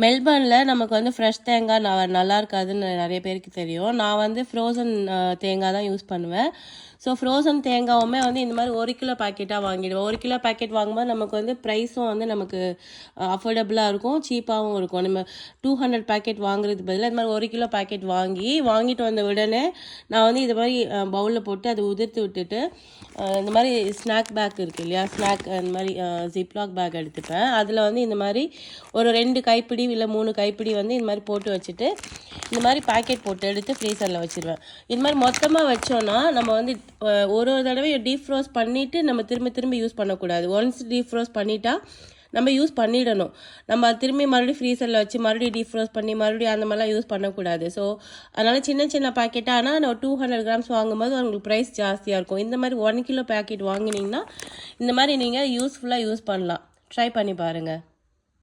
மெல்பர்னில் நமக்கு வந்து ஃப்ரெஷ் தேங்காய் நல்லா இருக்காதுன்னு நிறைய பேருக்கு தெரியும். நான் வந்து ஃப்ரோசன் தேங்காய் தான் யூஸ் பண்ணுவேன். ஸோ ஃப்ரோசன் தேங்காவுமே வந்து இந்த மாதிரி 1 கிலோ பேக்கெட்டாக வாங்கிடுவேன். 1 கிலோ பேக்கெட் வாங்கும்போது நமக்கு வந்து ப்ரைஸும் வந்து நமக்கு அஃபோர்டபுளாக இருக்கும், சீப்பாகவும் இருக்கும். நம்ம 200 பேக்கெட் வாங்குறதுக்கு பதிலாக இந்த மாதிரி 1 கிலோ பேக்கெட் வாங்கிட்டு வந்த உடனே நான் வந்து இது மாதிரி பவுலில் போட்டு அதை உதிர்த்து விட்டுட்டு இந்த மாதிரி ஸ்நாக் பேக் இருக்குது இல்லையா, ஸ்நாக் இந்த மாதிரி ஜிப்லாக் பேக் எடுத்துப்பேன். அதில் வந்து இந்த மாதிரி ஒரு 2 கைப்பிடி இல்லை 3 கைப்பிடி வந்து இந்த மாதிரி போட்டு வச்சுட்டு இந்த மாதிரி பேக்கெட் போட்டு எடுத்து ஃப்ரீசரில் வச்சுருவேன். இது மாதிரி மொத்தமாக வச்சோன்னா நம்ம வந்து ஒரு தடவை டீஃப்ரோஸ் பண்ணிவிட்டு நம்ம திரும்பி யூஸ் பண்ணக்கூடாது. ஒன்ஸ் டீஃப்ரோஸ் பண்ணிட்டா நம்ம யூஸ் பண்ணிடணும். நம்ம திரும்பி மறுபடியும் ஃப்ரீசரில் வச்சு மறுபடியும் டீஃப்ரோஸ் பண்ணி மறுபடியும் அந்த மாதிரிலாம் யூஸ் பண்ணக்கூடாது. ஸோ அதனால் சின்ன பேக்கெட்டாக ஆனால் நம்ம 200 கிராம்ஸ் வாங்கும்போது உங்களுக்கு ப்ரைஸ் ஜாஸ்தியாக இருக்கும். இந்த மாதிரி 1 கிலோ பேக்கெட் வாங்கினீங்கன்னா இந்த மாதிரி நீங்கள் யூஸ்ஃபுல்லாக யூஸ் பண்ணலாம். ட்ரை பண்ணி பாருங்கள்.